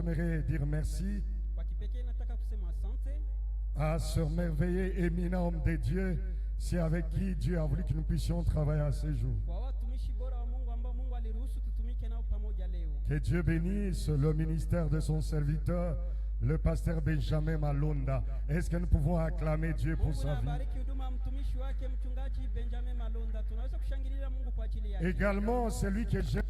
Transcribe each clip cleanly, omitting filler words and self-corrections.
j'aimerais dire merci Kwa kipekee nataka kusema asante à ce merveilleux et éminent homme de Dieu, c'est avec qui Dieu a voulu que nous puissions travailler à ce jour. kwa watumishi bora wa Mungu ambao Mungu aliruhusu tutumike nao pamoja leo. Que Dieu bénisse le ministère de son serviteur, le pasteur Benjamin Malonda. Est-ce que nous pouvons acclamer Dieu pour Mungu sa na vie? abariki huduma ya mtumishi wake mchungaji Benjamin Malonda. Tunaweza kushangilia Mungu kwa ajili yake. Également, celui que j'ai,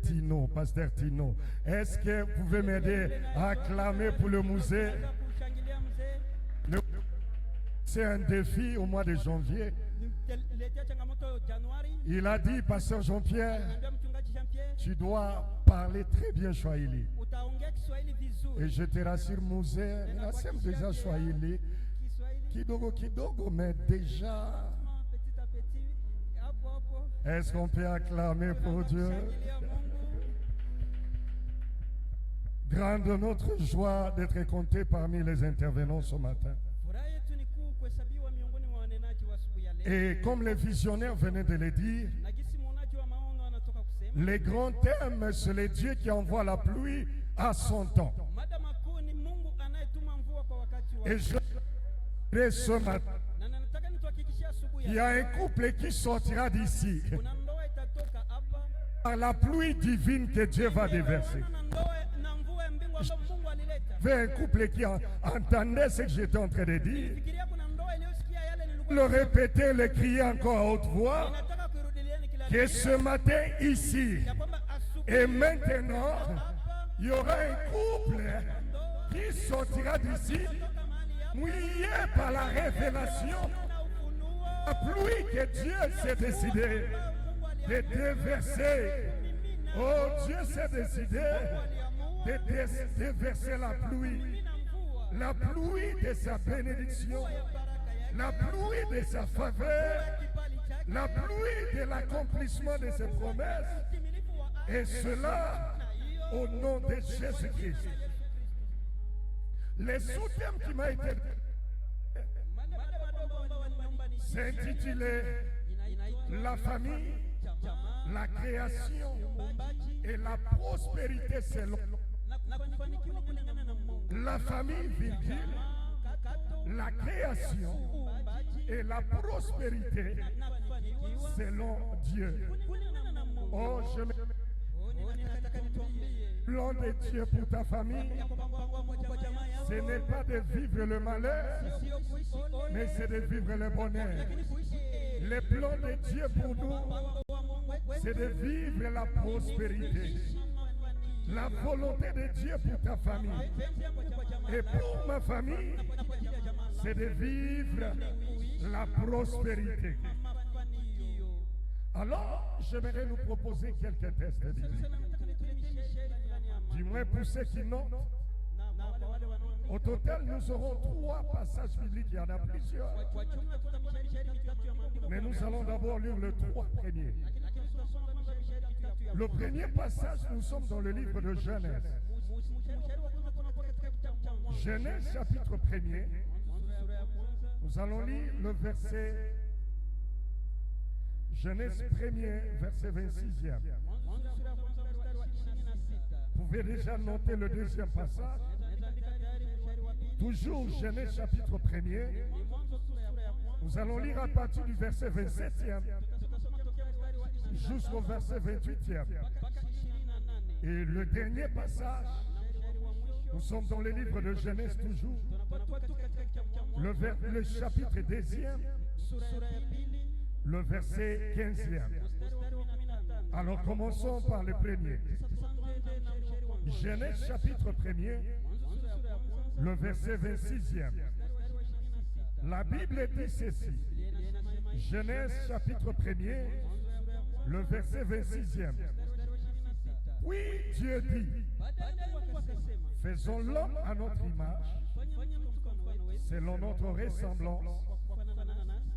Tino, pasteur Tino. Est-ce que vous pouvez m'aider à acclamer pour le musée? Tunaweza kushangilia mzee. C'est un défi au mois de janvier. Niletea changamoto Januari. Il a dit, pasteur Jean-Pierre, Niambia mchungaji Jean-Pierre, tu dois parler très bien Swahili. utaongea Kiswahili vizuri. Et je te rassure, musée, nasema déjà Swahili. Kiswahili Kidogo kidogo, mais déjà. petit à petit. Hapo hapo. Est-ce qu'on peut acclamer pour Dieu? Shangilia Mungu. Grande notre joie d'être compté parmi les intervenants ce matin. Furaha yetu ni kuu kuhesabiwa miongoni mwa wanenaji wa asubuhi ya leo. Et comme les visionnaires venaient de le dire, Na gisi mwonaji wa maono anatoka kusema, les grands thèmes, c'est le Dieu qui envoie la pluie à son temps. mada makuu ni Mungu anayetuma mvua kwa wakati wake. Et je dirais ce matin, Na nataka nituhakikishie asubuhi il y ya a un leo, couple qui sortira d'ici kuna ndoa itatoka hapa par la pluie divine que Dieu va déverser. na ndoa na mvua ya mbingu ambayo Mungu alileta. Il y avait un couple qui entendait ce que j'étais en train de dire, Fikiria kuna ndoa iliyosikia yale nilikuwa le répéter, le crier encore à haute voix, nataka kurudilieni kila que ce matin ici ya kwamba asubuhi et maintenant, hapa il y aura un couple qui sortira d'ici toka mahali hapa mouillé par la révélation, na ufunuo la pluie que Dieu s'est décidé Mungu de déverser. Oh, Dieu s'est décidé de déverser la pluie. La pluie de sa bénédiction, la pluie de sa faveur, la pluie de l'accomplissement de ses promesses. Et cela au nom de Jésus-Christ. Le sous-thème qui m'a été c'est intitulé La famille, la création et la prospérité selon la famille, virgule, la création et la prospérité selon Dieu. Oh, je me plan de Dieu pour ta famille, ce n'est pas de vivre le malheur, mais c'est de vivre le bonheur. Le plan de Dieu pour nous, c'est de vivre la prospérité. La volonté de Dieu pour ta famille et pour ma famille, c'est de vivre la prospérité. Alors, j'aimerais nous proposer quelques tests bibliques. Du moins pour ceux qui notent, au total, nous aurons 3 passages bibliques. Il y en a plusieurs. Mais nous allons d'abord lire les 3 premiers. Le premier passage, nous sommes dans le livre de Genèse. Genèse chapitre 1er. Nous allons lire le verset. Genèse 1er, verset 26e. Vous pouvez déjà noter le deuxième passage. Toujours Genèse chapitre 1er. Nous allons lire à partir du verset 27e jusqu'au verset 28e. Et le dernier passage, nous sommes dans le livre de Genèse toujours. Le chapitre 2e, le verset 15e. Alors commençons par le premier. Genèse chapitre 1er, le verset 26e. La Bible dit ceci. Genèse chapitre 1er, le verset 26e. Oui, Dieu dit, faisons l'homme à notre image, selon notre ressemblance,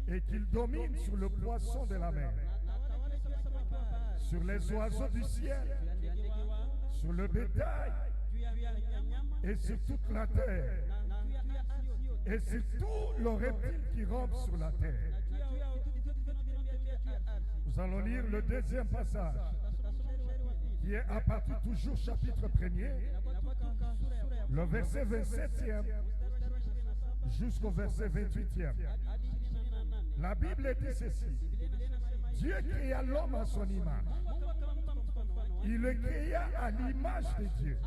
et qu'il domine sur le poisson de la mer, sur les oiseaux du ciel, sur le bétail, et sur toute la terre, et sur tous les reptiles qui rampent sur la terre. Nous allons lire le deuxième passage. qui est à partir toujours chapitre 1er, le verset 27e jusqu'au verset 28e. La Bible dit ceci. Dieu créa l'homme à son image. Il le créa à l'image de Dieu.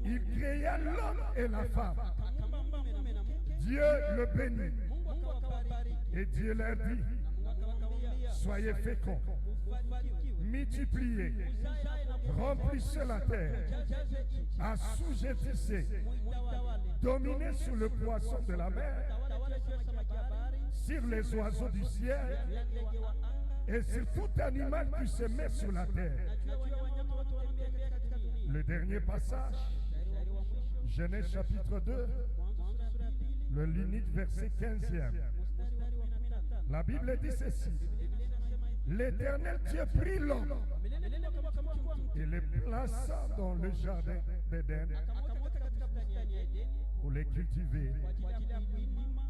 Il créa l'homme et la femme. Dieu le bénit. Et Dieu leur dit, soyez féconds, multipliez, remplissez la terre, assujettissez, dominez sur le poisson de la mer, sur les oiseaux du ciel et sur tout animal qui se met sur la terre. Le dernier passage, Genèse chapitre 2, le limite verset 15e. La Bible dit ceci. L'Éternel Dieu prit l'homme et le plaça dans le jardin d'Éden pour les cultiver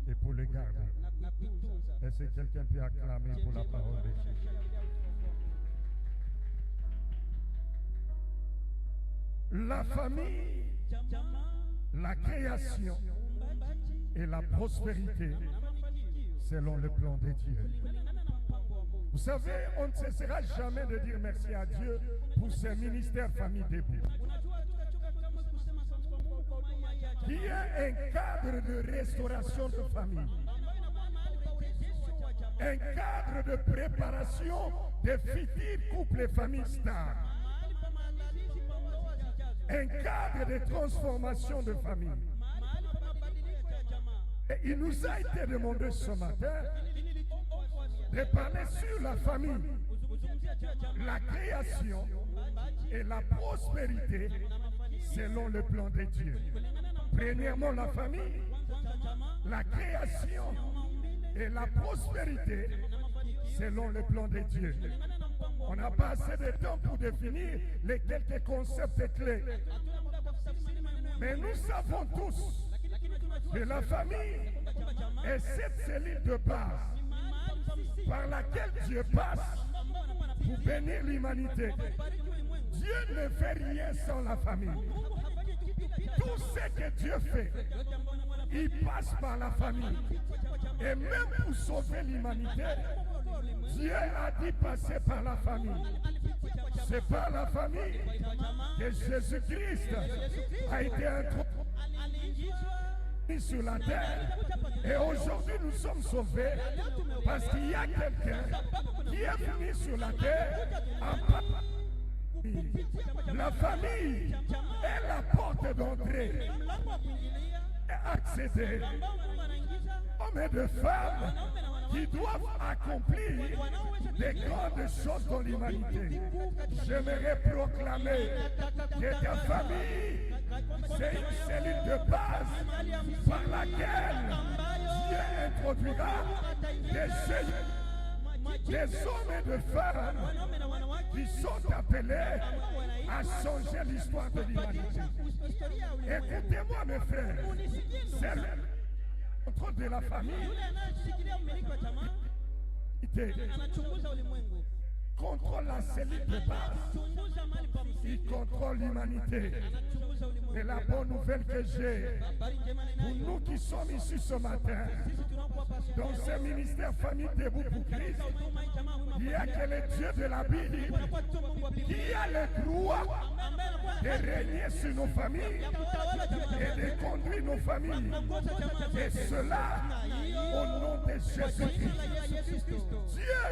et pour les garder. Est-ce que quelqu'un peut acclamer pour la parole de Dieu? La famille, la création et la prospérité selon le plan de Dieu. Vous savez, on ne cessera jamais de dire merci à Dieu pour ce ministère Famille Debout, qui est un cadre de restauration de famille, un cadre de préparation des futurs couples et familles stables, un cadre de transformation de famille. Et il nous a été demandé ce matin de parler sur la famille, la création et la prospérité selon le plan de Dieu. Premièrement, la famille, la création et la prospérité selon le plan de Dieu. On n'a pas assez de temps pour définir les quelques concepts clés. Mais nous savons tous que la famille est cette cellule de base par laquelle Dieu passe pour bénir l'humanité. Dieu ne fait rien sans la famille. Tout ce que Dieu fait, il passe par la famille. Et même pour sauver l'humanité, Dieu a dit passer par la famille. C'est par la famille que Jésus-Christ a été introduit sur la terre. Et aujourd'hui nous sommes sauvés parce qu'il y a quelqu'un qui est venu sur la terre en famille. La famille est la porte d'entrée et accéder. Hommes et de femmes qui doivent accomplir des grandes choses dans l'humanité. J'aimerais proclamer que ta famille, c'est une cellule de base par laquelle Dieu introduira des hommes et de femmes qui sont appelés à changer l'histoire de l'humanité. Écoutez-moi mes frères, c'est le contrôle de la famille, contrôle la cellule de base, il contrôle l'humanité. Et la bonne nouvelle que j'ai pour nous qui sommes ici ce matin dans ce ministère Famille Debout pour Christ, il y a que le Dieu de la Bible qui a le droit de régner sur nos familles et de conduire nos familles. Et cela au nom de Jésus-Christ. Dieu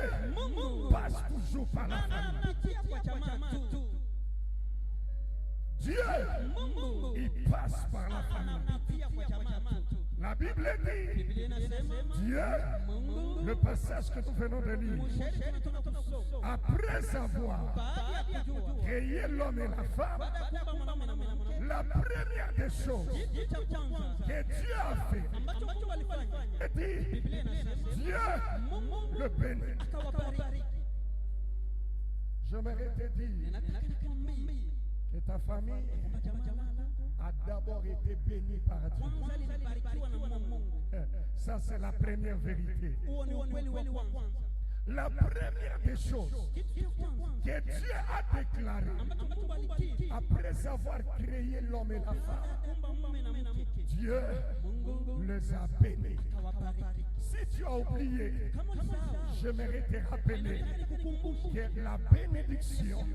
passe toujours par la famille. Dieu, il passe par la famille. La Bible dit, Dieu, le passage que nous venons de lire, après avoir créé l'homme et la femme, la première des choses que Dieu a fait, c'est dit, Dieu le bénit. J'aimerais te dire que ta famille a d'abord été bénie par Dieu. Ça, c'est la première vérité. La première des choses que Dieu a déclaré après avoir créé l'homme et la femme, Dieu les a bénis. Si tu as oublié, j'aimerais te rappeler que la bénédiction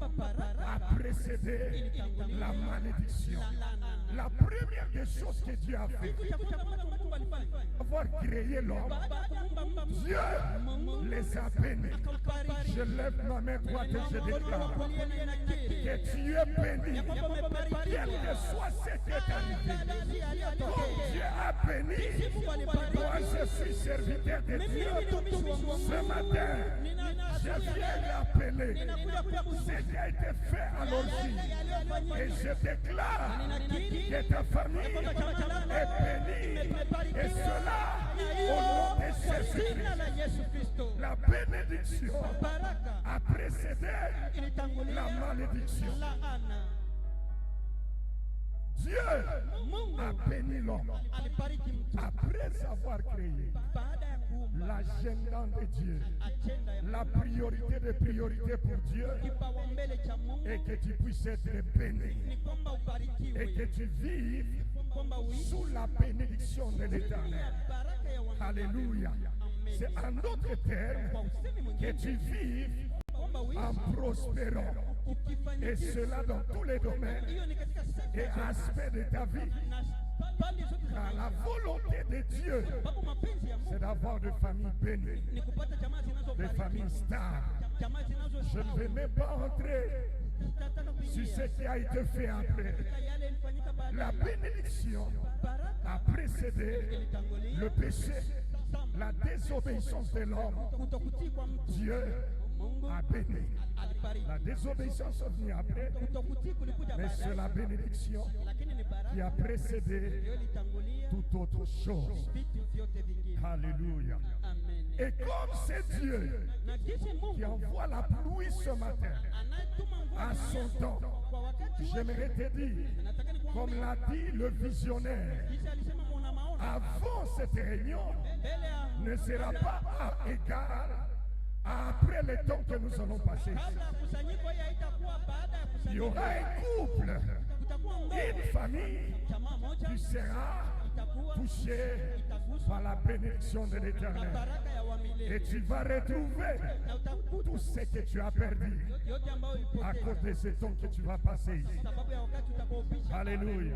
a précédé la malédiction. La première des choses que Dieu a fait, avoir créé l'homme, Dieu les a bénis. Je lève ma main droite et je déclare que tu es béni, quel que soit ce qui est arrivé. Comme Dieu a béni, moi je suis serviteur de Dieu. Ce matin, je viens rappeler ce qui a été fait à l'origine. Et je déclare que ta famille est bénie. Et cela au nom de Jésus-Christ. La bénédiction a précédé la malédiction. Dieu a béni l'homme après avoir créé l'agenda de Dieu, la priorité des priorités pour Dieu, et que tu puisses être béni et que tu vives sous la bénédiction de l'Éternel. Alléluia. C'est en d'autres termes que tu vives en prospérant, et cela dans tous les domaines et aspects de ta vie. Car la volonté de Dieu, c'est d'avoir des familles bénies, des familles stables. Je ne vais même pas entrer sur ce qui a été fait après. La bénédiction a précédé le péché, la désobéissance de l'homme. Dieu a béni. La désobéissance est venue après, mais c'est la bénédiction qui a précédé toute autre chose. Alléluia. Et comme c'est Dieu qui envoie la pluie ce matin à son temps, j'aimerais te dire, comme l'a dit le visionnaire, avant cette réunion ne sera pas à égal après le temps que nous allons passer. Il y aura un couple, une famille qui sera touchée par la bénédiction de l'Éternel. Et tu vas retrouver tout ce que tu as perdu à cause de ce temps que tu vas passer ici. Alléluia.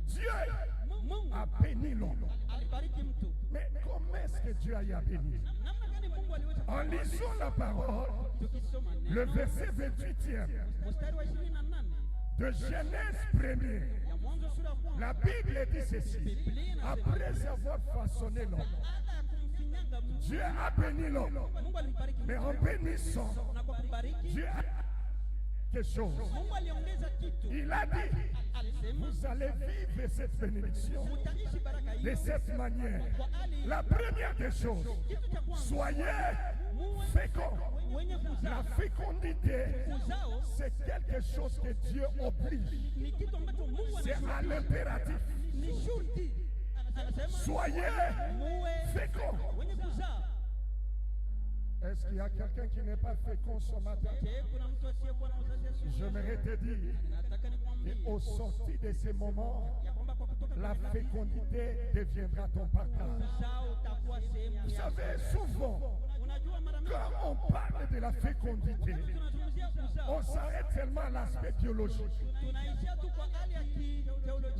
Dieu a béni l'homme. Mais comment est-ce que Dieu a béni? En lisant la parole, le verset 28e de Genèse 1er, la Bible dit ceci: après avoir façonné l'homme, Dieu a béni l'homme. Mais en bénissant, Dieu a quelque chose. Il a dit: vous allez vivre cette bénédiction de cette manière. La première des choses, soyez féconds. La fécondité, c'est quelque chose que Dieu oblige. C'est à l'impératif. Soyez féconds. Est-ce qu'il y a quelqu'un qui n'est pas fécond ce matin? J'aimerais te dire, et au sortir de ces moments, la fécondité deviendra ton partage. Vous savez, souvent, quand on parle de la fécondité, on s'arrête seulement à l'aspect biologique.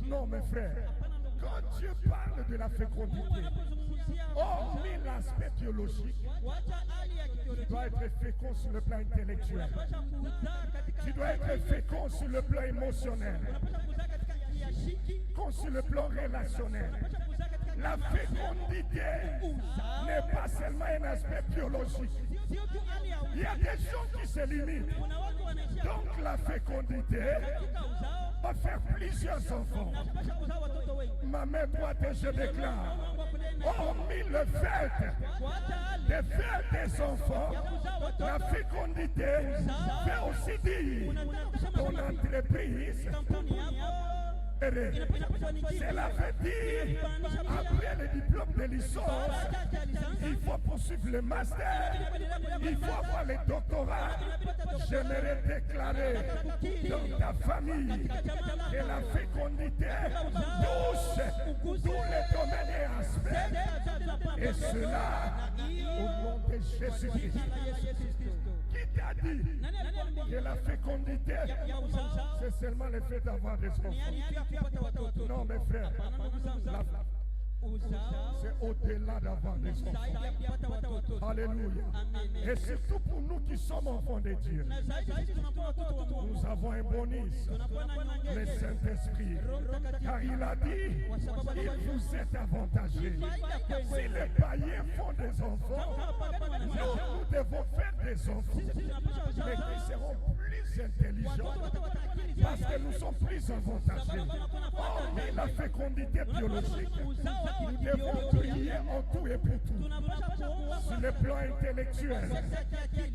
Non, mes frères, quand Dieu parle de la fécondité, hormis l'aspect biologique, tu dois être fécond sur le plan intellectuel. Tu dois être fécond sur le plan émotionnel, comme sur le plan relationnel. La fécondité n'est pas seulement un aspect biologique. Il y a des gens qui se limitent. Donc la fécondité va faire plusieurs enfants. Ma main droite, je déclare, hormis le fait de faire des enfants, la fécondité fait aussi dire ton entreprise prospérer. Cela veut dire, après le diplôme de licence, il faut poursuivre le master, il faut avoir le doctorat. J'aimerais déclarer dans ta famille que la fécondité touche tous les domaines et aspects. Et cela au nom de Jésus-Christ. Qui t'a dit que la fécondité, c'est seulement le fait d'avoir des enfants? Non, mes frères, c'est au-delà d'avoir des enfants. Alléluia. Et surtout pour nous qui sommes enfants de Dieu, nous avons un bonus, le Saint-Esprit. Car il a dit, il vous est avantagé. Si les païens font des enfants, nous devons faire des enfants, mais qui seront plus intelligents, parce que nous sommes plus avantagés. Hormis la fécondité biologique, nous devons prier en tout et pour tout. Sur le plan intellectuel,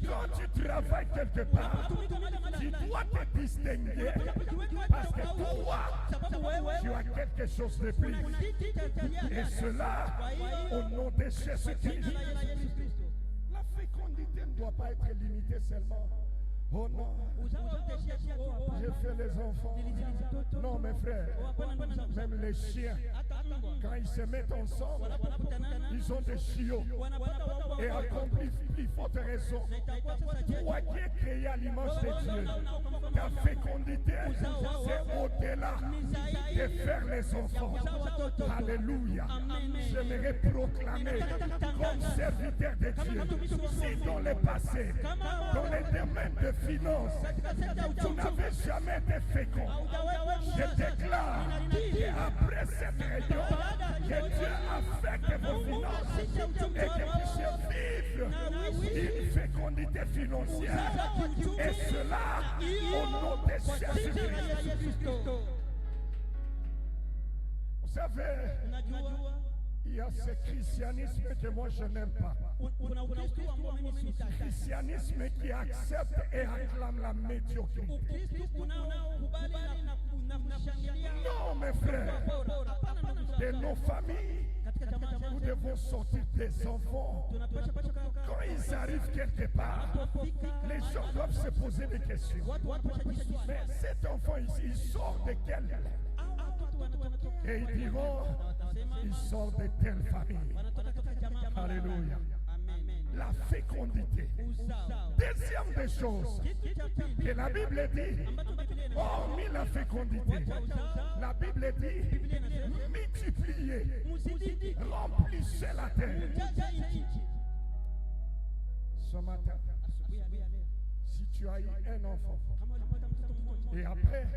quand tu travailles quelque part, tu dois te distinguer, parce que toi, tu as quelque chose de plus. Et cela, au nom de Jésus-Christ. La fécondité ne doit pas être limitée seulement. Oh non, j'ai fait les enfants. Non, mes frères, même les chiens, quand ils se mettent ensemble, ils ont des chiots. Et à plus forte raison, toi qui es créé à l'image de Dieu, ta fécondité, c'est au-delà de faire les enfants. Alléluia. J'aimerais proclamer comme serviteur de Dieu, si dans le passé, dans les domaines de finances, tu n'avais jamais été fécond, je déclare qu'après cette réunion, que Dieu affecte vos finances et que vous puissiez vivre une fécondité financière. Et cela au nom de Jésus-Christ. Vous savez, il y a ce christianisme que moi je n'aime pas. Christianisme qui accepte et acclame la médiocrité. Non, mes frères, de nos familles, nous devons sortir des enfants. Quand ils arrivent quelque part, les gens doivent se poser des questions. Mais cet enfant ici, il sort de quelle? Et ils diront, il sort de telle famille. Alléluia. La fécondité. Deuxième des choses que la Bible dit, hormis la fécondité, la Bible dit, multipliez, remplissez la terre. Ce matin, si tu as eu un enfant, et après,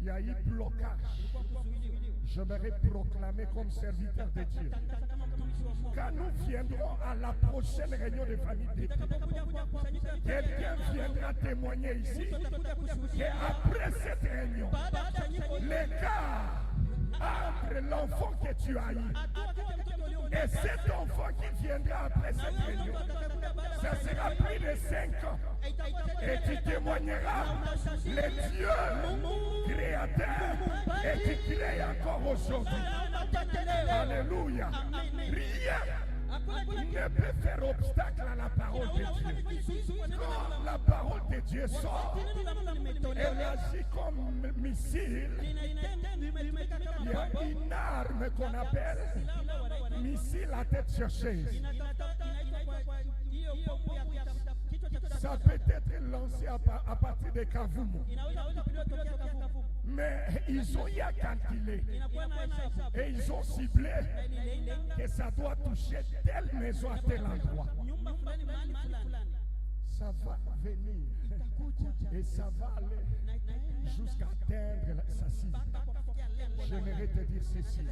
il y a eu blocage, j'aimerais proclamer comme serviteur de Dieu, quand nous viendrons à la prochaine réunion de famille d'été, quelqu'un viendra témoigner ici qu'après cette réunion, l'écart entre l'enfant que tu as eu et cet enfant qui viendra après cette réunion, ça sera plus de 5 ans. Et tu témoigneras les dieux créateurs et qui créent encore aujourd'hui. Alléluia. Rien ne peut faire obstacle à la parole de Dieu. Quand la parole de Dieu sort, elle agit comme missile. Il y a une arme qu'on appelle missile à tête chercheuse. Ça peut être lancé à partir de Kavumu. Mais ils ont y à calculer. Et ils ont ciblé que ça doit toucher telle maison à tel endroit. Ça va venir. Et ça va aller jusqu'à atteindre sa cible. J'aimerais te dire ceci.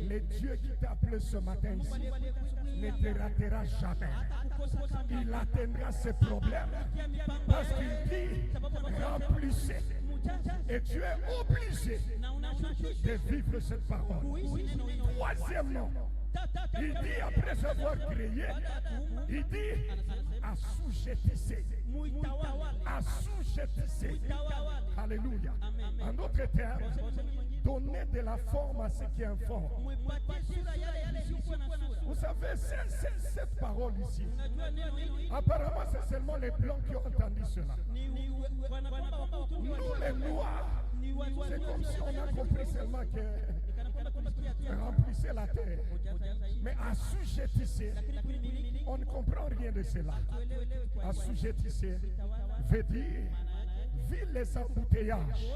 Le Dieu qui t'a appelé ce matin ici ne te ratera jamais. Il atteindra ses problèmes. Parce qu'il dit, remplissez. Et tu es obligé de vivre cette parole. Troisièmement, il dit après avoir créé, il dit assujettissez. Assujettissez. Alléluia. En d'autres termes, Donnez de la forme à ce qui est informe. Vous savez, cette parole ici, apparemment c'est seulement les blancs qui ont entendu cela. Nous les noirs, c'est comme si on a compris seulement que remplissez la terre. Mais assujettissez, on ne comprend rien de cela. Assujettissez veut dire vivre les embouteillages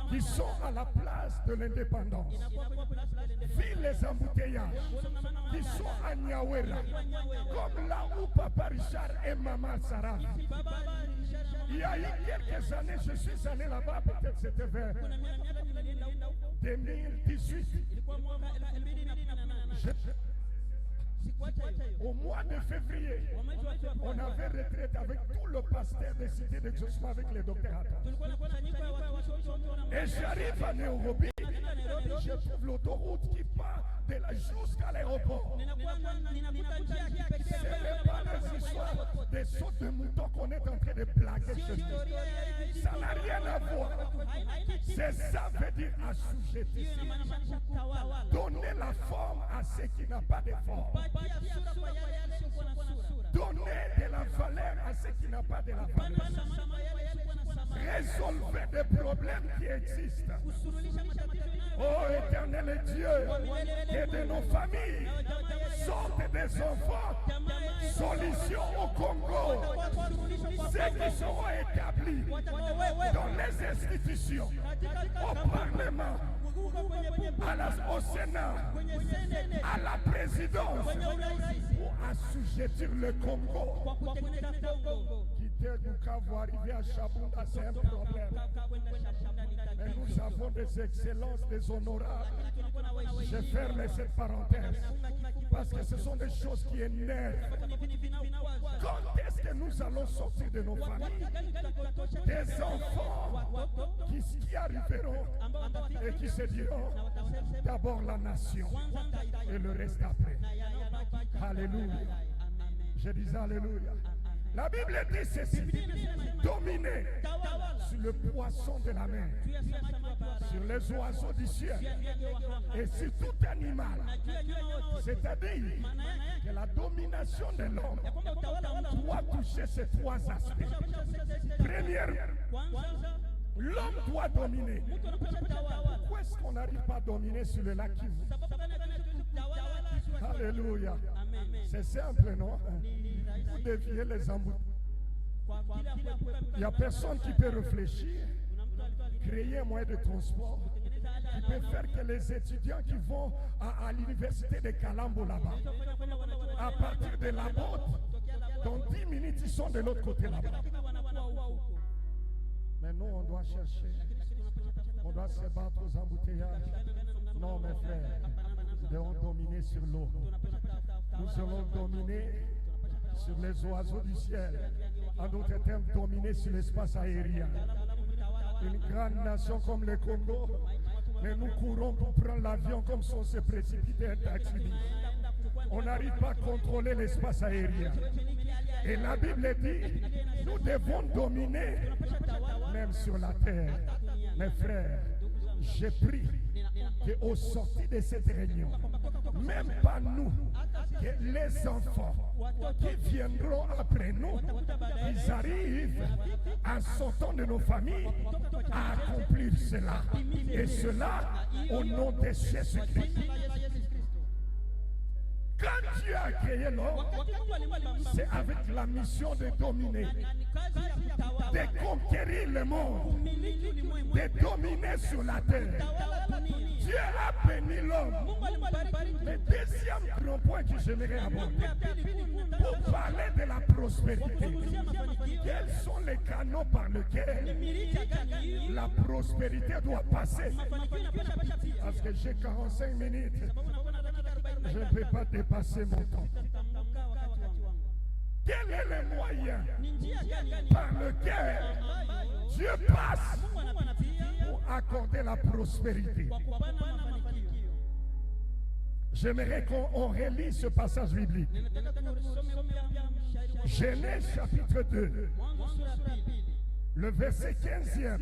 qui sont à la place de l'indépendance. Vivre les embouteillages qui sont à Nyawera, comme là où Papa Richard et Maman Sarah. Il y a eu quelques années, je suis allé là-bas, peut-être c'était vers 2018. Au mois de février, on avait retraité avec tout le pasteur des cités d'exaucement avec les docteurs Attends. Et j'arrive à Nairobi, je trouve l'autoroute qui part de là jusqu'à l'aéroport. Ce n'est pas les histoires des sautes de moutons qu'on est en train de plaquer chez nous. Ça n'a rien à voir. C'est ça veut dire assujettir. Donner la forme à ce qui n'a pas de forme. Donner de la valeur à ce qui n'a pas de la valeur. Résolvez des problèmes qui existent. Oh éternel Dieu, que de nos familles sortent des enfants. Solution au Congo. Ceux qui seront établis dans les institutions, au Parlement, au Sénat, à la présidence, pour assujettir le Congo. Quitter Bukavu, arriver à Chabunda, c'est un problème. Mais nous avons des excellences, des honorables. Je ferme cette parenthèse parce que ce sont des choses qui énervent. Quand est-ce que nous allons sortir de nos familles? Des enfants qui arriveront et qui se diront d'abord la nation et le reste après. Alléluia. Je dis alléluia. La Bible dit ceci: dominer sur le poisson de la mer, sur les oiseaux du ciel et sur tout animal. C'est-à-dire que la domination de l'homme doit toucher ces trois aspects. Premièrement, l'homme doit dominer. Pourquoi est-ce qu'on n'arrive pas à dominer sur le lac Kivu? Alléluia. C'est simple, non? Vous déviez les embouteillages. Il n'y a personne qui peut réfléchir, créer un moyen de transport qui peut faire que les étudiants qui vont à l'université de Kalambo là-bas, à partir de la botte, dans 10 minutes, ils sont de l'autre côté là-bas. Mais nous, on doit chercher. On doit se battre aux embouteillages. Non, mes frères, nous devons dominer sur l'eau. Nous allons dominer sur les oiseaux du ciel. En d'autres termes, dominer sur l'espace aérien. Une grande nation comme le Congo, mais nous courons pour prendre l'avion comme si on se précipitait un taxi. On n'arrive pas à contrôler l'espace aérien. Et la Bible dit, nous devons dominer même sur la terre. Mes frères, j'ai pris qu'au sortir de cette réunion, même pas nous, que les enfants qui viendront après nous, ils arrivent en sortant de nos familles à accomplir cela. Et cela au nom de Jésus-Christ. Quand Dieu a créé l'homme, c'est avec la mission de dominer, de conquérir le monde, de dominer sur la terre. Dieu a béni l'homme. Le deuxième grand point que j'aimerais aborder, pour parler de la prospérité, quels sont les canaux par lesquels la prospérité doit passer? Parce que j'ai 45 minutes. Je ne peux pas dépasser mon temps. Quel est le moyen par lequel Dieu passe pour accorder la prospérité? J'aimerais qu'on relise ce passage biblique. Genèse chapitre 2, le verset 15e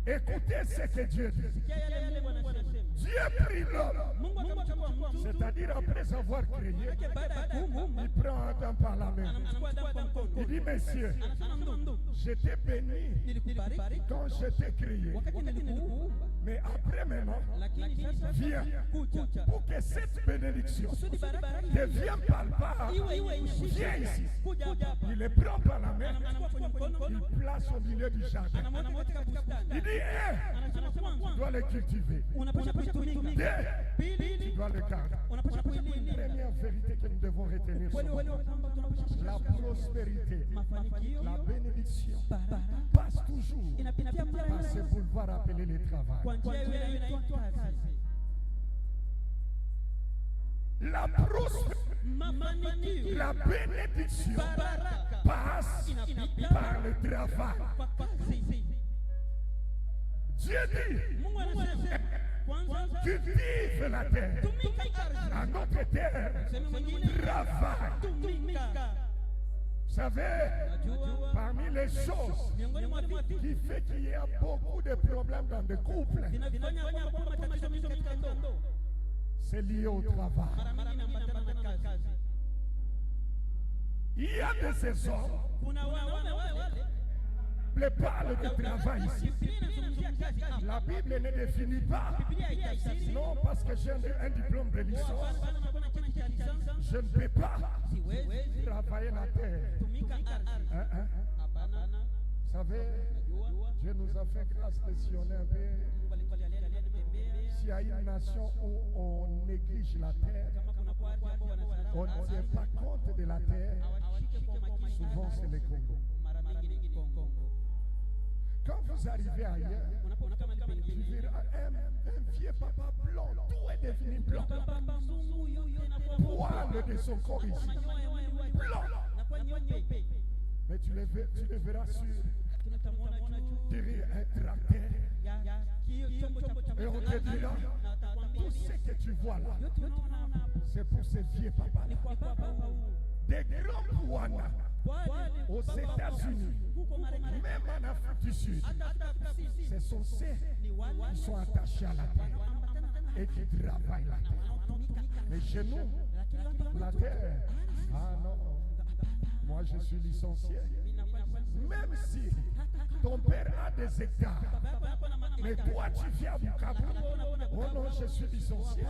Écoutez ce que Dieu dit. Sikia yale Mungu anasema. Dieu prit l'homme, Mungu akamchukua mtu, c'est-à-dire après avoir créé, yake baada ya kuumba, il prend Adam par la main. anamchukua Adamu kwa mkono. Il dit, messieurs, Anasema ndugu, je t'ai béni nilikubariki quand je t'ai créé. wakati nilikuumba, Mais après maintenant, lakini sasa viens kuja pour que cette bénédiction kusudi baraka hii devienne palpable. iwe Viens ici. kuja hapa. Il les prend par la main, Anamchukua kwenye mkono, il place au milieu du jardin. anamweka katika bustani. Il dit, hé, Anasema tu kwanza dois les cultiver. unapaswa kuitumika, Deux, pili tu dois les garder. unapaswa kuilinda. Première vérité que nous devons retenir, Kweli c'est wa kwamba tunapaswa la prospérité, mafanikio, la bénédiction baraka passe toujours inapitia mara par ce nyingi boulevard appelé le travail. kwa njia ile inaitwa kazi. La prospérité, Mafanikio, la bénédiction baraka passe par le travail. kwa kazi. Dieu dit, Mungu anasema kwanza cultive la terre. tumika ardhi. À notre terre, Sema mwingine travaille. tumika. Vous savez, Najua parmi les choses miongoni mwa vitu qui fait qu'il y a beaucoup de problèmes dans des couples, vinafanya kwamba matatizo mengi katika ndoa c'est lié au travail. mara nyingi inaambatana na kazi. Il y a de ces hommes Kuna wanaume wale qui parlent de travail ici. Biblia inazungumzia kazi hapa. La Bible ne définit pas. Biblia haitafsiri Non, parce que j'ai un diplôme de licence, bana nakuwa na cheti cha lisansi, je ne peux pas siwezi travailler la terre. tumika ardhi. Hein, hein? Hapana. Vous savez, Najua Dieu nous a fait grâce de sillonner un peu. Mungu alikujalia nitembea. S'il y a une nation où on néglige la terre, Kama kuna kwa ardhi ambao on wanasarau ne tient pas compte de la terre, hawashike kwa makini, souvent c'est le Congo. mara mingi ni Kongo. Quand vous arrivez ailleurs, Unapoona kama ni vous pengine verrez un vieux papa blanc, tout est devenu blanc. baba mzungu yote inakuwa Poil de son corps ici, blanc. inakuwa nyeupe. Mais tu le verras sur Lakini utamwona juu derrière un tracteur. ya kio chombo cha Et on te dira, na atakwambia tout ce que tu vois là, yote unaona hapo c'est pour ces vieux papas. ni kwa baba huu. Des grands Rwanda Wale aux États-Unis, huko Marekani même en Afrique du Sud, hata Afrika Kusini ce sont ceux ni wale qui sont attachés à la terre wanaoambatana tena et qui travaillent la terre. wanaotumika. Mais chez nous, Lakini watu la terre, ah non, moi je suis licencié. Même si ton père a des hectares, mais toi tu viens à Bukavu, oh non, je suis licencié.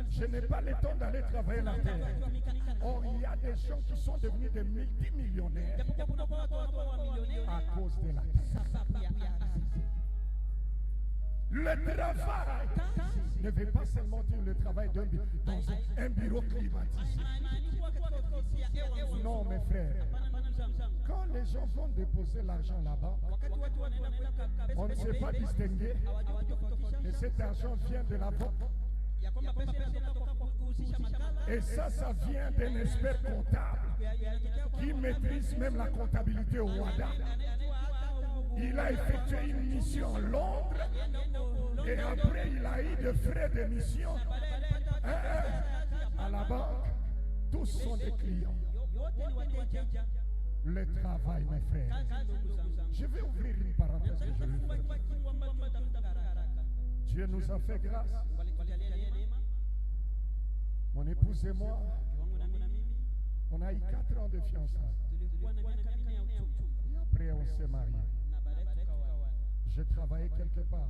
Je n'ai pas le temps d'aller travailler la terre. Or, il y a des gens qui sont devenus des multimillionnaires à cause de la terre. Le travail ne veut pas seulement dire le travail dans un bureau climatisé. Non, mes frères, quand les gens vont déposer l'argent là-bas, on ne sait pas distinguer que cet argent vient de la banque. Et ça vient d'un expert comptable qui maîtrise même la comptabilité au Rwanda. Il a effectué une mission à Londres et après il a eu des frais de mission à la banque. Tous sont des clients. Le travail, mes frères. Je vais ouvrir une parenthèse que je vais faire. Dieu nous a fait grâce. Mon épouse et moi, on a eu 4 ans de fiançailles. Et après, on s'est mariés. Je travaillais quelque part.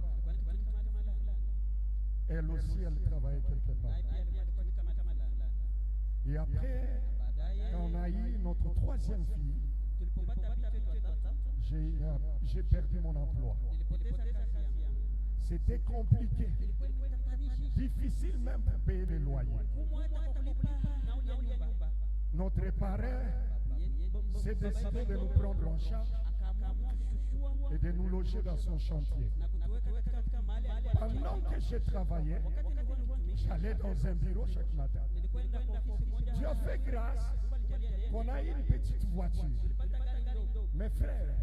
Elle aussi, elle travaillait quelque part. Et après, quand on a eu notre 3e fille, j'ai perdu mon emploi. C'était compliqué. Difficile même pour payer les loyers. Notre parrain s'est décidé de nous prendre en charge et de nous loger dans son chantier. Pendant que je travaillais, j'allais dans un bureau chaque matin. Dieu a fait grâce qu'on a eu une petite voiture. Mes frères,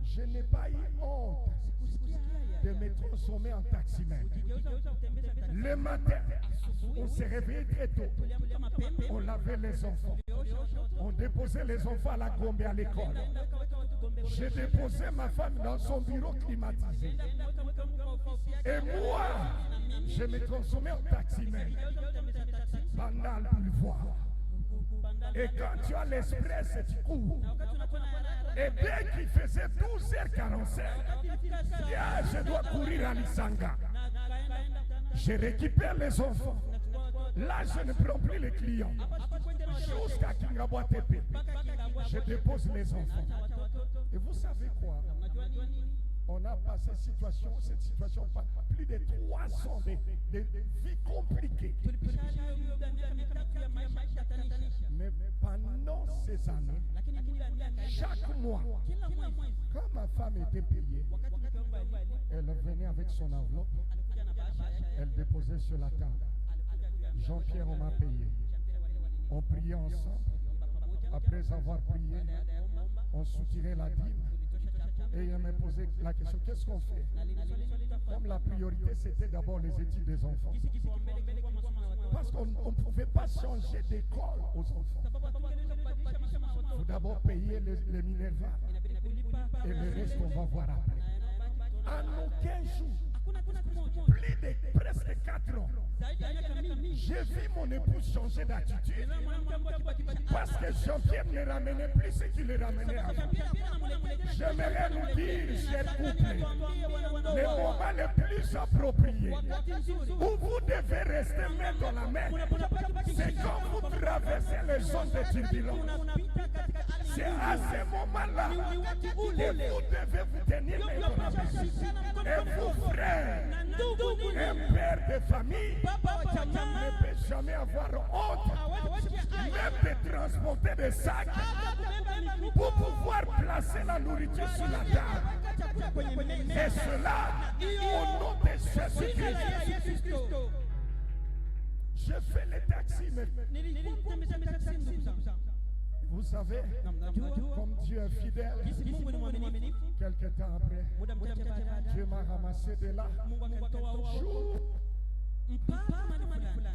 je n'ai pas eu honte de me transformer en taximène. Le matin, on s'est réveillé très tôt. On lavait les enfants. On déposait les enfants à la Gombe à l'école. J'ai déposé ma femme dans son bureau climatisé. Et moi, je me consommais en taximètre pendant le boulevard. Et quand tu as l'express, tu cours. Et dès qu'il faisait 12h45, je dois courir à Lisanga. Je récupère les enfants. Là, je ne prends plus les clients. Jusqu'à Kingabwa TP, je dépose les enfants. Et vous savez quoi? On a passé cette situation, plus de 3 ans de vie compliquée. Mais pendant ces années, chaque mois, quand ma femme était payée, elle venait avec son enveloppe, elle déposait sur la table. Jean-Pierre, on m'a payé. On priait ensemble. Après avoir prié, on soutirait la dîme. Et il m'a posé la question, qu'est-ce qu'on fait? Comme la priorité, c'était d'abord les études des enfants. Parce qu'on ne pouvait pas changer d'école aux enfants. Il faut d'abord payer les Minerva. Et le reste, on va voir après. En aucun jour, plus de presque 4 ans, j'ai vu mon épouse changer d'attitude. Parce que Jean-Pierre ne ramenait plus ce qu'il ramenait avant. J'aimerais nous dire, chers couples, le moment le plus approprié où vous devez rester main dans la main, c'est quand vous traversez les zones de turbulence. C'est à ce moment-là que vous devez vous tenir main dans la main. Et vous, frères, un père de famille ne peut jamais avoir honte, même de transporter des sacs pour pouvoir placer la nourriture sur la table. Et cela, au nom de Jésus-Christ. Je fais les taxis maintenant. Vous savez, comme Dieu est fidèle, quelque temps après, Dieu m'a ramassé de là.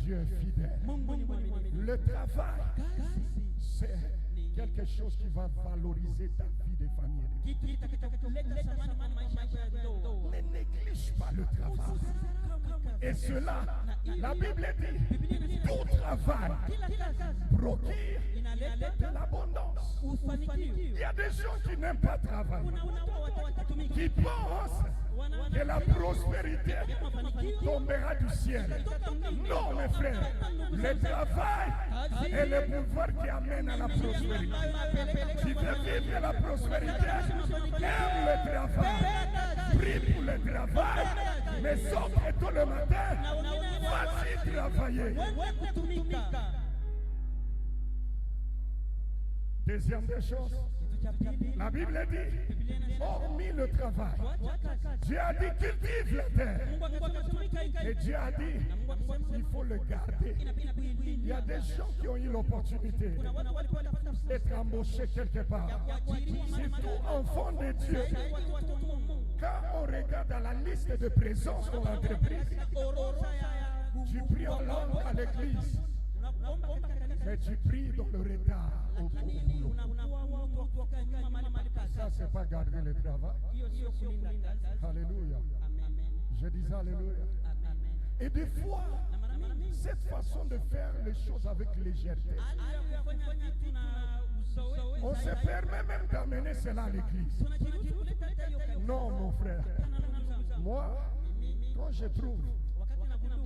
Dieu est fidèle. Le travail, c'est quelque chose qui va valoriser ta vie de famille. Ne néglige pas le travail. Et cela, la Bible dit, tout travail procure de l'abondance. Il y a des gens qui n'aiment pas travailler, qui pensent que la prospérité tombera du ciel. Non, mes frères, le travail est le pouvoir qui amène à la prospérité. Si tu veux vivre la prospérité, aime le travail, prie pour le travail, mais sors tôt le matin, vas-y travailler. Deuxième des choses, la Bible dit, hormis le travail, Dieu a dit cultive la terre. Et Dieu a dit, il faut le garder. Il y a des gens qui ont eu l'opportunité d'être embauchés quelque part. Surtout enfants de Dieu. Quand on regarde dans la liste de présence dans l'entreprise, tu pries en langue à l'église. Mais tu pries dans le retard au boulot. Ça, c'est pas garder le travail. Alléluia. Je disais alléluia. Et des fois, cette façon de faire les choses avec légèreté, on se permet même d'amener cela à l'église. Non, mon frère. Moi, quand je trouve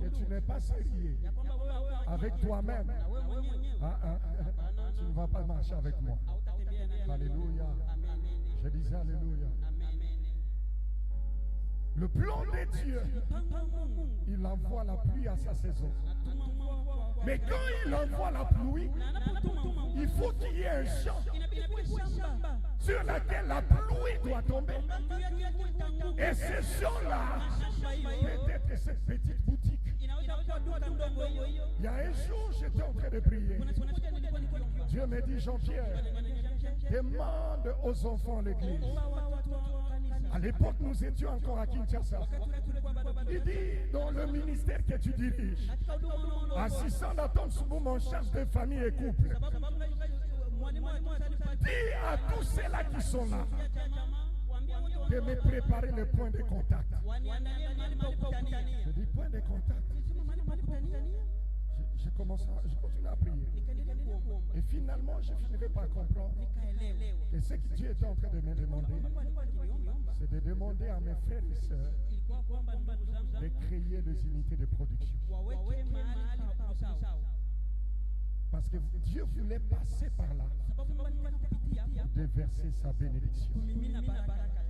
que tu n'es pas sérieux avec toi-même, tu ne vas pas marcher avec moi. Alléluia. Je disais alléluia. Le plan de Dieu, il envoie la pluie à sa saison. Mais quand il envoie la pluie, il faut qu'il y ait un champ sur lequel la pluie doit tomber. Et ce champ-là, peut-être cette petite boutique. Il y a un jour, j'étais en train de prier. Dieu me dit, Jean-Pierre, demande aux enfants de l'église. À l'époque, nous étions encore à Kinshasa. Il dit, dans le ministère que tu diriges, assistant d'attente sous mon charge de famille et couple, Dis à tous ceux-là qui sont là de me préparer le point de contact. Je dis point de contact. Je continue à prier. Et finalement, je finirai par comprendre que ce que Dieu est en train de me demander, c'est de demander à mes frères et sœurs de créer des unités de production. Parce que Dieu voulait passer par là pour déverser sa bénédiction.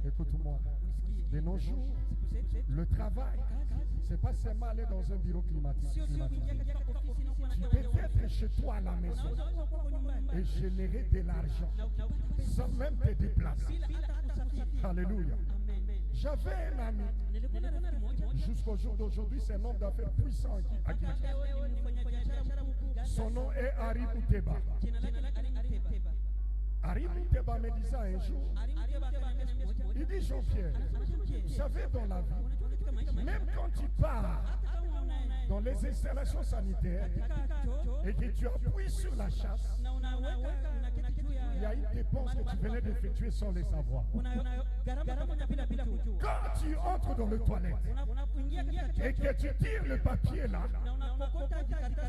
Écoute-moi, de nos jours, le travail, ce n'est pas seulement aller dans un bureau climatisé. Tu peux être chez toi à la maison et générer de l'argent sans même te déplacer. Alléluia. J'avais un ami, jusqu'au jour d'aujourd'hui, c'est un homme d'affaires puissant à Kinshasa. Son nom est Harry Mouteba. Harry Mouteba me disait un jour, il dit Jean-Pierre, vous savez dans la vie, même quand tu pars dans les installations sanitaires et que tu appuies sur la chasse, il y a une dépense que tu venais d'effectuer sans le savoir. Quand tu entres dans le toilette et que tu tires le papier là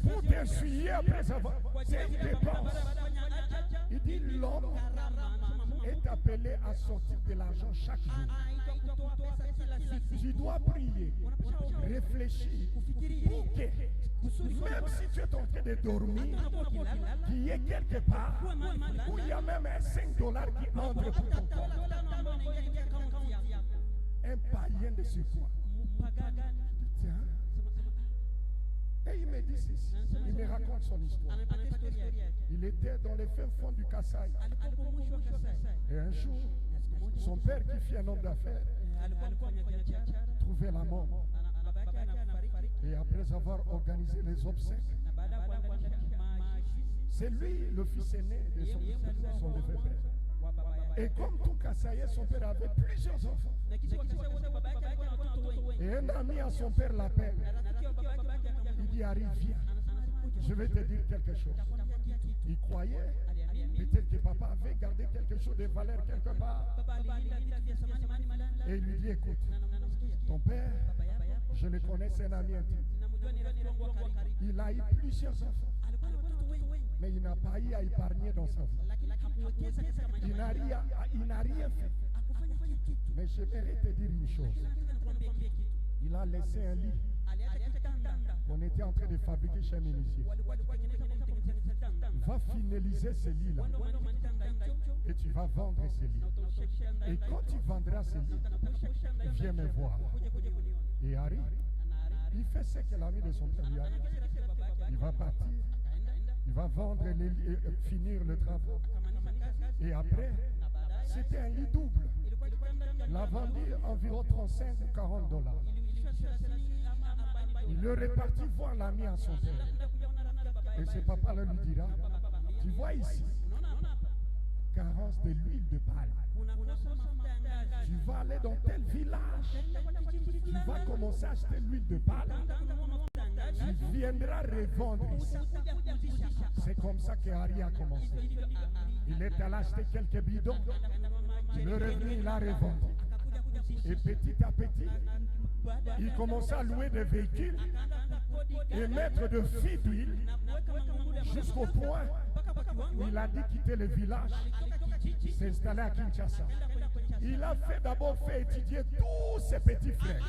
pour t'essuyer après avoir, c'est une dépense. Il dit l'homme est appelé à sortir de l'argent chaque jour. Tu dois prier, réfléchir pour que, même si tu es en train de dormir, qu'il y ait quelque part où il y a même un $5 qui entre pour ton compte. Un païen de surpoids. Tiens. Et il me dit ceci, il me raconte son histoire. Il était dans les fins fonds du Kasaï. Et un jour, son père, qui fit un homme d'affaires, trouvait la mort. Et après avoir organisé les obsèques, c'est lui le fils aîné de son défunt père. Et comme tout Kasaï, son père avait plusieurs enfants. Et un ami à son père l'appelle. Il dit, arrive, viens. Je vais te dire quelque chose. Il croyait peut-être que papa avait gardé quelque chose de valeur quelque part. Et il lui dit, écoute, ton père, je le connais, c'est un ami intime. Il a eu plusieurs enfants. Mais il n'a pas eu à épargner dans sa vie. Il n'a rien fait. Mais je vais te dire une chose. Il a laissé un lit qu'on était en train de fabriquer chez Ménisier. Va finaliser ce lit-là. Et tu vas vendre ce lit. Et quand tu vendras ce lit, viens me voir. Et Harry, il fait ce que l'ami de son père lui a dit. Il va partir. Il va vendre les lits et finir le travail. Et après, c'était un lit double. Il l'a vendu environ 35 ou 40 $. Il est reparti voir l'ami à son père. Et ce papa lui dira, tu vois ici, carence de l'huile de palme. Tu vas aller dans tel village. Tu vas commencer à acheter l'huile de palme. Tu viendras revendre ici. C'est comme ça que Harry a commencé. Il est allé acheter quelques bidons. Il est revenu, il a revendu. Et petit à petit, il commença à louer des véhicules et mettre de fils d'huile jusqu'au point où il a dit quitter le village, s'installer à Kinshasa. Il a d'abord fait étudier tous ses petits frères.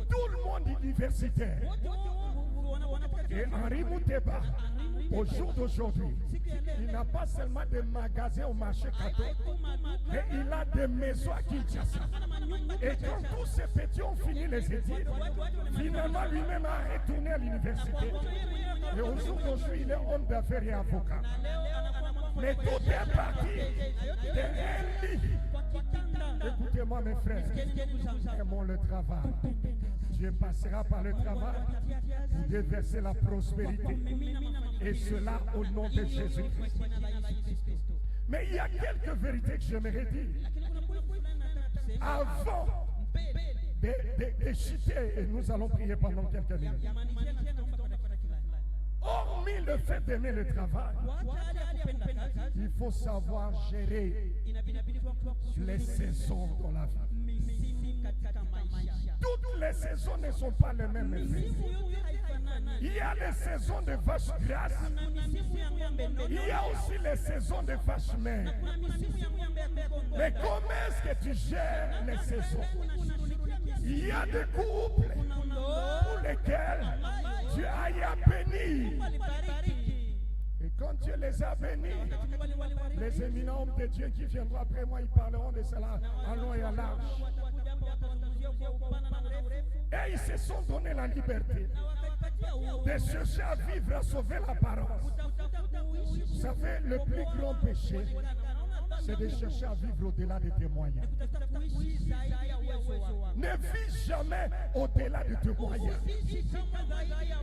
Tout le monde universitaire. Et Henri Mouteba, au jour d'aujourd'hui, il n'a pas seulement des magasins au marché Kato, mais il a des maisons à Kinshasa. Et quand tous ces petits ont fini les études, finalement lui-même a retourné à l'université. Et au jour d'aujourd'hui, il est homme d'affaires et avocat. Mais tout est parti de un lit. Écoutez-moi mes frères, aimons le travail. Dieu passera par le travail pour déverser la prospérité. Et cela au nom de Jésus-Christ. Mais il y a quelques vérités que j'aimerais dire. Avant de chuter, et nous allons prier pendant quelques minutes. Hormis Hormis le fait d'aimer le travail, Wacha hali ya kupenda kazi, il faut savoir gérer inabidi les saisons dans la vie. misimu katika maisha. Toutes les saisons ne sont pas les mêmes. Misimu yote haifanani. Il y a les saisons de vaches grasses. Kuna misimu ya ng'ombe ndogo. Il y a aussi les saisons de vaches maigres. Kuna misimu ya ng'ombe mdogo. Mais comment est-ce que tu gères les saisons? Il y a des couples pour lesquels Dieu a béni. Et quand Dieu les a bénis, les éminents hommes de Dieu qui viendront après moi, ils parleront de cela en long et en large. Et ils se sont donné la liberté de chercher à vivre, à sauver l'apparence. Vous savez, le plus grand péché, c'est de chercher à vivre au-delà de tes moyens. Ne vis jamais au-delà de tes moyens.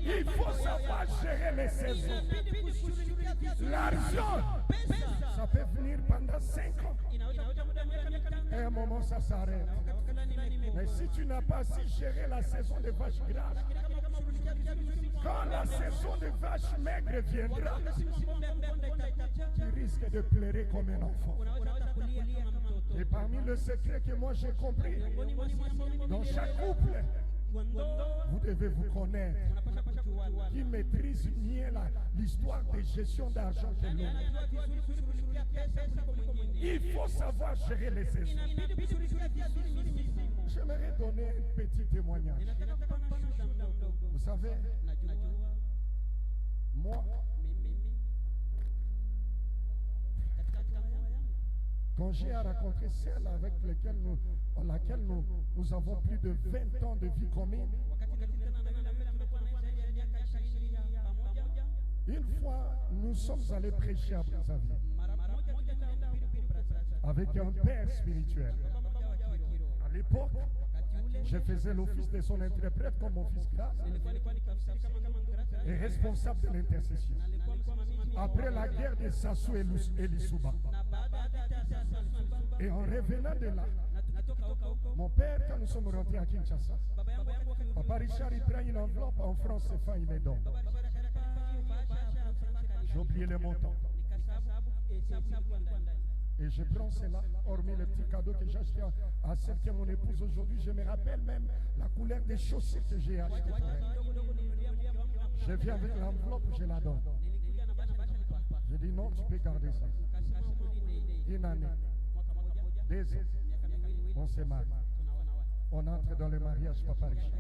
Il faut savoir gérer les saisons. L'argent, ça peut venir pendant 5 ans. Et à un moment, ça s'arrête. Mais si tu n'as pas si géré la saison des vaches grasses, quand la saison des vaches maigres viendra, tu risques de pleurer comme un enfant. Et parmi le secret que moi j'ai compris, dans chaque couple, vous devez vous connaître. Qui maîtrise mieux l'histoire de gestion d'argent que l'autre. Il faut savoir gérer les saisons. J'aimerais donner un petit témoignage. Vous savez, moi, quand j'ai rencontré celle avec laquelle nous avons plus de 20 ans de vie commune, une fois, nous sommes allés prêcher à Brazzaville avec un père spirituel. À l'époque, je faisais l'office de son interprète comme mon fils grâce et responsable de l'intercession. Après la guerre de Sassou et Lissouba. Et en revenant de là, mon père, quand nous sommes rentrés à Kinshasa, Papa Richard, il prend une enveloppe en francs CFA, il me donne. J'ai oublié le montant. Et je prends cela, hormis le petit cadeau que j'ai acheté à celle qui est mon épouse aujourd'hui. Je me rappelle même la couleur des chaussures que j'ai achetées pour elle. Je viens avec l'enveloppe, je la donne. Je dis non, tu peux garder ça. Une année, 2 ans, on se marie. On entre dans le mariage, Papa Richard.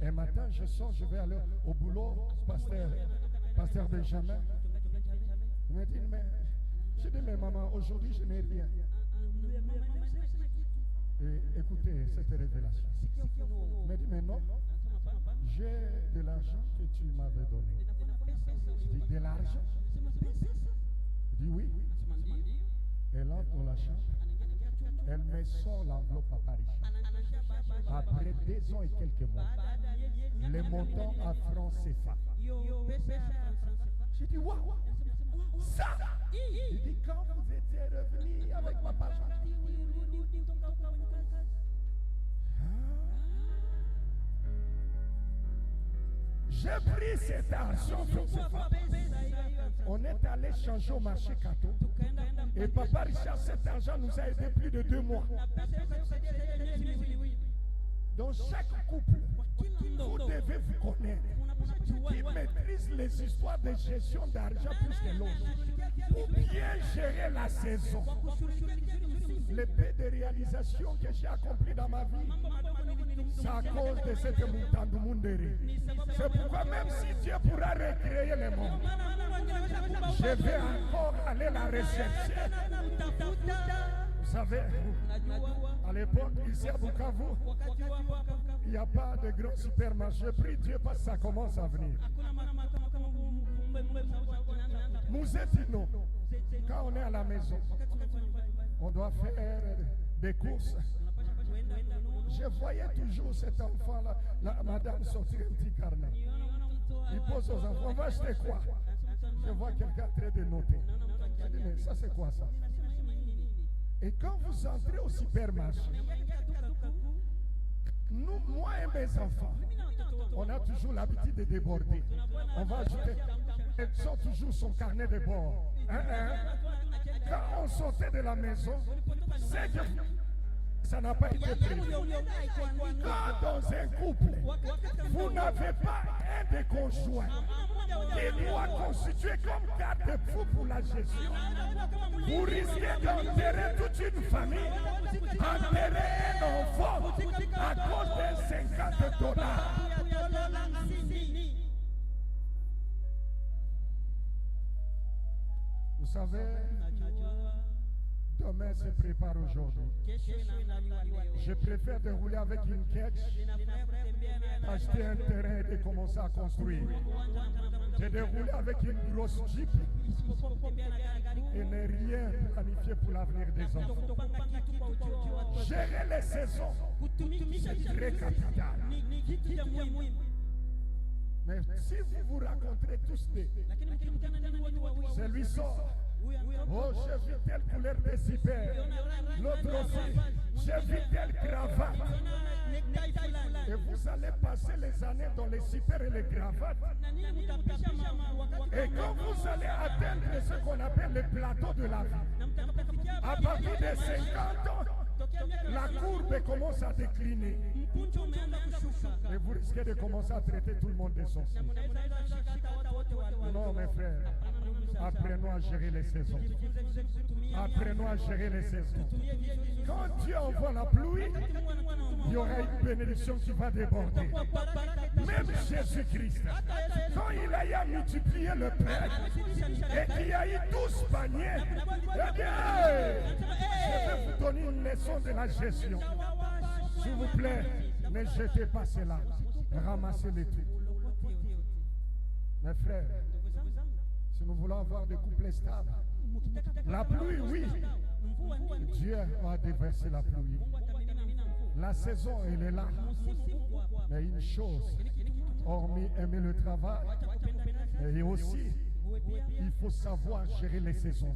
Un matin, je sors, je vais aller au boulot, pasteur Benjamin. Il me dit, mais, je dis, mais maman, aujourd'hui, je n'ai rien. Et écoutez cette révélation. Il me dit, mais non, j'ai de l'argent que tu m'avais donné. Je dis, de l'argent? Il dit, oui. Elle entre dans la chambre. Elle me sort l'enveloppe à Paris. Après 2 ans et quelques mois, le montant à francs CFA. J'ai dit, waouh, ça! Il dit, quand vous étiez revenu avec papa, j'ai pris cet argent francs CFA. On est allé changer au marché Kato. Et Papa Richard, cet argent nous a aidé plus de 2 mois. Dans chaque couple, vous devez vous connaître. Qui maîtrise les histoires de gestion d'argent plus que l'autre. Pour bien gérer la saison. Le peu de réalisations que j'ai accomplies dans ma vie, c'est à cause de cette Mutandu Mundere. C'est pourquoi même si Dieu pourra recréer le monde, je vais encore aller la rechercher. Vous savez, à l'époque, ici à Bukavu, il n'y a pas de grands supermarchés. Je prie Dieu parce que ça commence à venir. Mouzetino, quand on est à la maison, on doit faire des courses. Je voyais toujours cet enfant-là, la madame sortir un petit carnet. Il pose aux enfants, on va acheter quoi? Je vois quelqu'un en train de noter. Je dis, mais ça c'est quoi ça? Et quand vous entrez au supermarché, moi et mes enfants, On a toujours l'habitude de déborder. On va ajouter. Elle sort toujours son carnet de bord. Quand on sortait de la maison, c'est que ça n'a pas été prévu. Quand dans un couple, vous n'avez pas un des conjoints qui doit constituer comme garde-fou pour la gestion, vous risquez d'enterrer toute une famille, enterrer un enfant à cause de $50. Vous savez, demain se prépare aujourd'hui. Je préfère dérouler avec une quête, acheter un terrain et de commencer à construire. De dérouler avec une grosse jeep et ne rien planifier pour l'avenir des enfants. Gérer les saisons, c'est très capital. Mais si vous vous rencontrez tous deux, c'est lui sort. Oh, j'ai vu telle couleur de zipper. L'autre aussi, j'ai vu telle cravate. Et vous allez passer les années dans les zippers et les cravates. Et quand vous allez atteindre ce qu'on appelle le plateau de la vie, à partir de 50 ans, la courbe commence à décliner. Et vous risquez de commencer à traiter tout le monde de sorcier. Non, mes frères. Apprenons à gérer les saisons. Apprenons à gérer les saisons. Quand Dieu envoie la pluie, il y aura une bénédiction qui va déborder. Même Jésus-Christ, quand il a multiplié le pain et qu'il y a eu 12 paniers, eh bien, je vais vous donner une leçon de la gestion. S'il vous plaît, ne jetez pas cela. Ramassez-les tout. Mes frères, si nous voulons avoir des couples stables, la pluie, oui, Dieu va déverser la pluie. La saison, elle est là. Mais une chose, hormis aimer le travail, et aussi, il faut savoir gérer les saisons.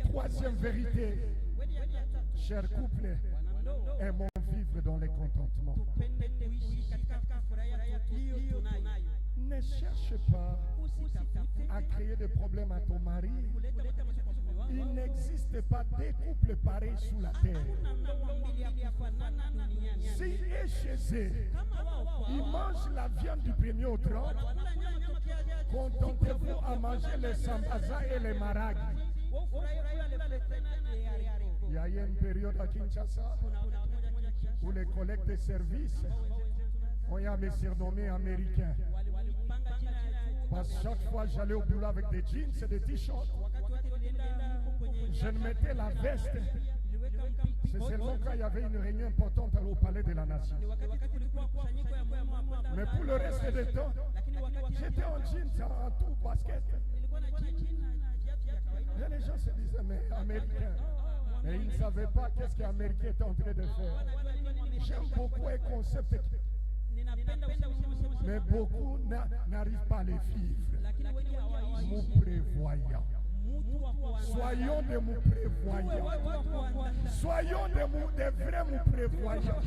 Troisième vérité, chers couples, aimons vivre dans les contentements. Ne cherche pas à créer des problèmes à ton mari. Il n'existe pas deux couples pareils sous la terre. S'il est chez eux, il mange la viande du premier au 30. Contentez-vous à manger les sambaza et les maragis. Il y a eu une période à Kinshasa où les collègues de services ont me surnommé américain. Parce que chaque fois j'allais au boulot avec des jeans et des t-shirts, je mettais la veste. C'est seulement quand il y avait une réunion importante au palais de la nation. Mais pour le reste du temps, j'étais en jeans, en tout basket. Et les gens se disaient, mais américain. Mais ils ne savaient pas qu'est-ce qu'Américain était en train de faire. J'aime beaucoup un concept, mais beaucoup n'arrivent pas à les vivre. Nous prévoyons. Soyons des nous prévoyants. Soyons des vrais nous prévoyants.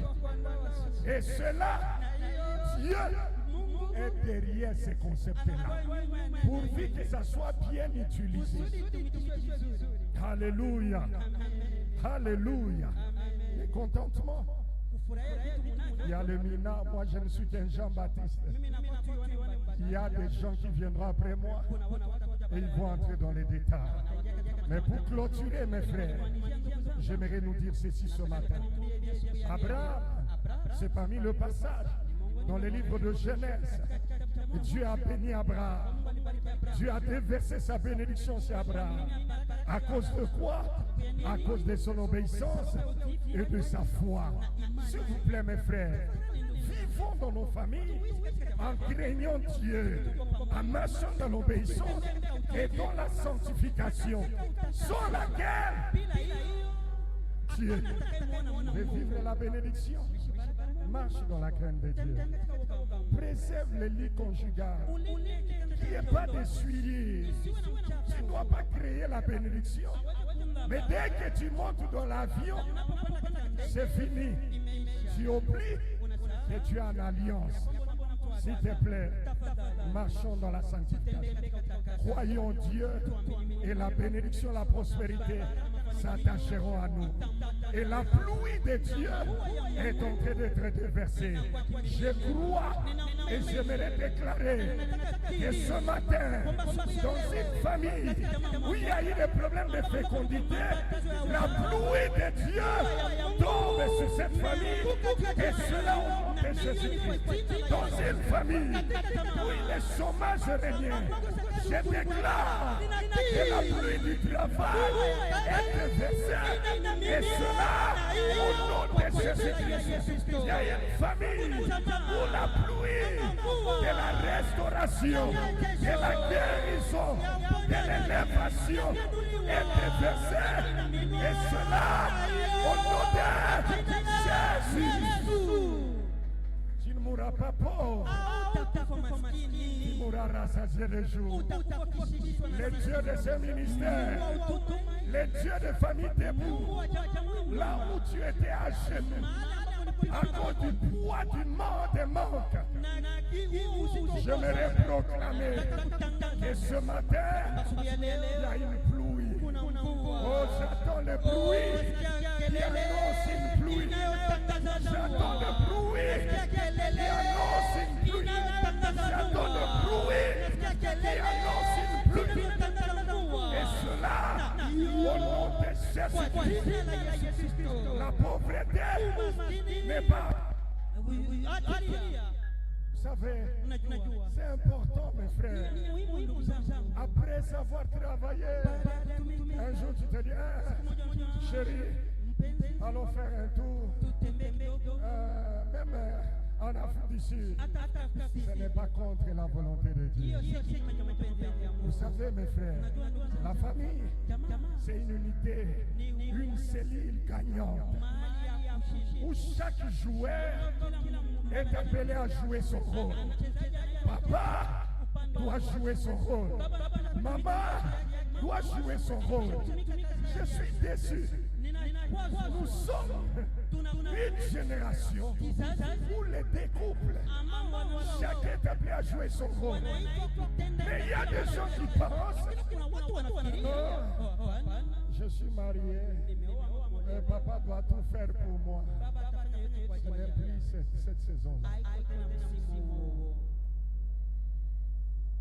Et cela, Dieu est derrière ces concepts-là. Pourvu que ça soit bien utilisé. Alléluia. Alléluia. Le contentement. Il y a le Mina, moi je ne suis qu'un Jean-Baptiste. Il y a des gens qui viendront après moi et ils vont entrer dans les détails. Mais pour clôturer, mes frères, j'aimerais nous dire ceci ce matin. Abraham, c'est parmi le passage dans le livre de Genèse. Dieu a béni Abraham. Dieu a déversé sa bénédiction sur Abraham. À cause de quoi? À cause de son obéissance et de sa foi. S'il vous plaît, mes frères, vivons dans nos familles en craignant Dieu, en marchant dans l'obéissance et dans la sanctification, sans laquelle Dieu veut vivre la bénédiction. Marche dans la crainte de Dieu. Préserve le lit conjugal. Qu'il n'y ait pas d'essuyer. Tu ne dois pas créer la bénédiction. Mais dès que tu montes dans l'avion, c'est fini. Tu oublies que tu es en alliance. S'il te plaît, marchons dans la sanctification. Croyons Dieu et la bénédiction, la prospérité s'attacheront à nous. Et la pluie de Dieu est en train d'être déversée. Je crois et j'aimerais déclarer que ce matin, dans une famille où il y a eu des problèmes de fécondité, la pluie de Dieu tombe sur cette famille et cela au nom de Jésus-Christ. Dans une famille où le chômage règne, je déclare que la pluie du travail est déversée et cela au nom de Jésus-Christ. Il y a une famille où la pluie de la restauration, de la guérison, de l'élévation est déversée et cela au nom de Jésus. Tu ne mourras pas pauvre. Tu mourras rassasié de jour. Le Dieu de ce ministère, le Dieu de famille debout, là où tu étais à genoux, à cause du poids du manque, j'aimerais proclamer que ce matin, il y a une pluie. Oh, j'attends le bruit qui annonce une pluie. J'attends le bruit qui annonce une pluie. J'attends le bruit qui annonce une pluie. Et cela, au nom de Jésus-Christ, la pauvreté n'est pas. Vous savez, c'est important, mes frères. Après avoir travaillé, un jour tu te dis, ah, chérie, allons faire un tour. Même en Afrique du Sud, ce n'est pas contre la volonté de Dieu. Vous savez, mes frères, la famille, c'est une unité, une cellule gagnante, où chaque joueur est appelé à jouer son rôle. Papa doit jouer son rôle. Maman doit jouer son rôle. Je suis déçu. Nous sommes une génération où les deux couples, chacun est appelé à jouer son rôle. Mais il y a des gens qui pensent, je suis marié, et papa doit tout faire pour moi. Ce n'est plus cette saison-là.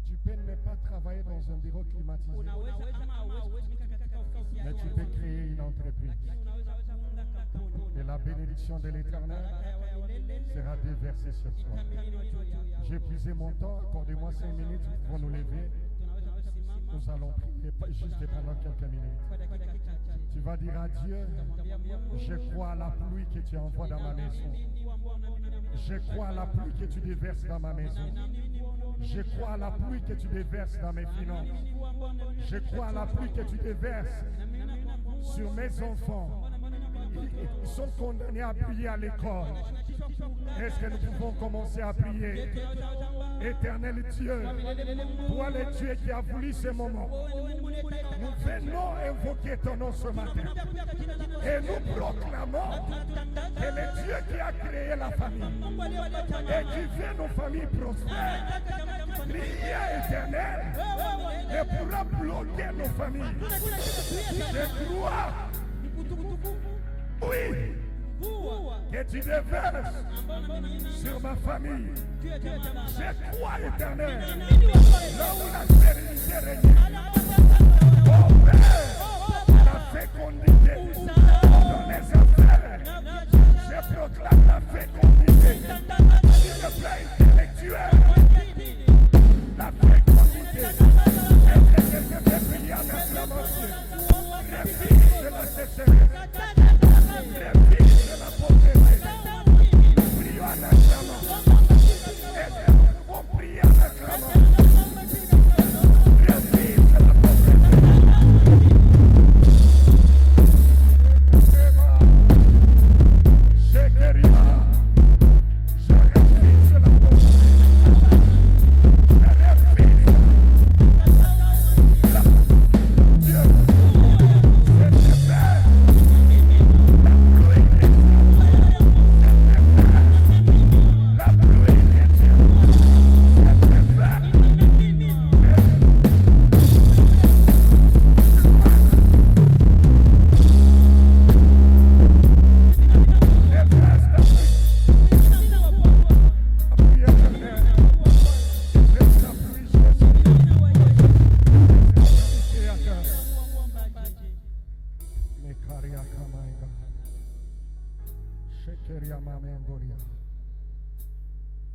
Tu peux ne pas travailler dans un bureau climatisé, mais tu peux créer une entreprise. Et la bénédiction de l'Éternel sera déversée sur toi. J'ai épuisé mon temps, accordez-moi 5 minutes pour nous lever. Nous allons prier juste pendant quelques minutes. Tu vas dire à Dieu, je crois à la pluie que tu envoies dans ma maison. Je crois à la pluie que tu déverses dans ma maison. Je crois à la pluie que tu déverses dans mes finances. Je crois à la pluie que tu déverses sur mes enfants. Ils sont condamnés à prier à l'école. Est-ce que nous pouvons commencer à prier? Éternel Dieu, toi le Dieu qui a voulu ce moment, nous venons invoquer ton nom ce matin. Et nous proclamons que le Dieu qui a créé la famille et qui fait nos familles prospères, prière éternelle, et pourra bloquer nos familles. Je crois, oui, que tu déverses sur ma famille. Je crois, éternel, là où la sérénité règne. Oh Père, la fécondité dans les affaires. Je proclame la fécondité sur le plan intellectuel. La fécondité. Est-ce que quelqu'un peut prier en acclamation? Refuse de la sécheresse. Refuse de la pauvreté. Prions en acclamation. Est-ce que nous pouvons prier en acclamation? Refuse de la pauvreté. Je guérirai. Je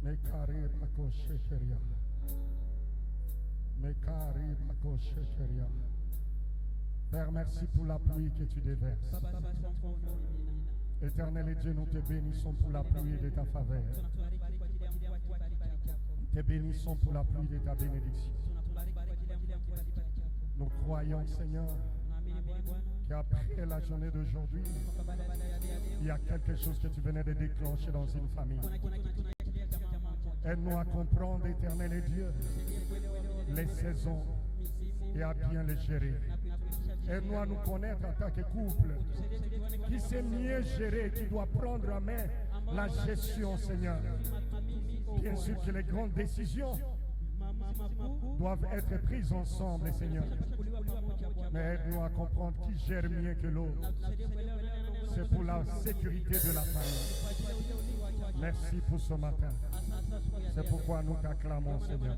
Mekari bako shekeria. Mekari bako shekeria. Père, merci pour la pluie que tu déverses. Éternel et Dieu, nous te bénissons pour la pluie de ta faveur. Nous te bénissons pour la pluie de ta bénédiction. Nous croyons, Seigneur, qu'après la journée d'aujourd'hui, il y a quelque chose que tu venais de déclencher dans une famille. Aide-nous à comprendre, Éternel et Dieu, les saisons et à bien les gérer. Aide-nous à nous connaître en tant que couple qui sait mieux gérer, qui doit prendre en main la gestion, Seigneur. Bien sûr que les grandes décisions doivent être prises ensemble, Seigneur. Mais aide-nous à comprendre qui gère mieux que l'autre. C'est pour la sécurité de la famille. Merci pour ce matin. C'est pourquoi nous t'acclamons, Seigneur.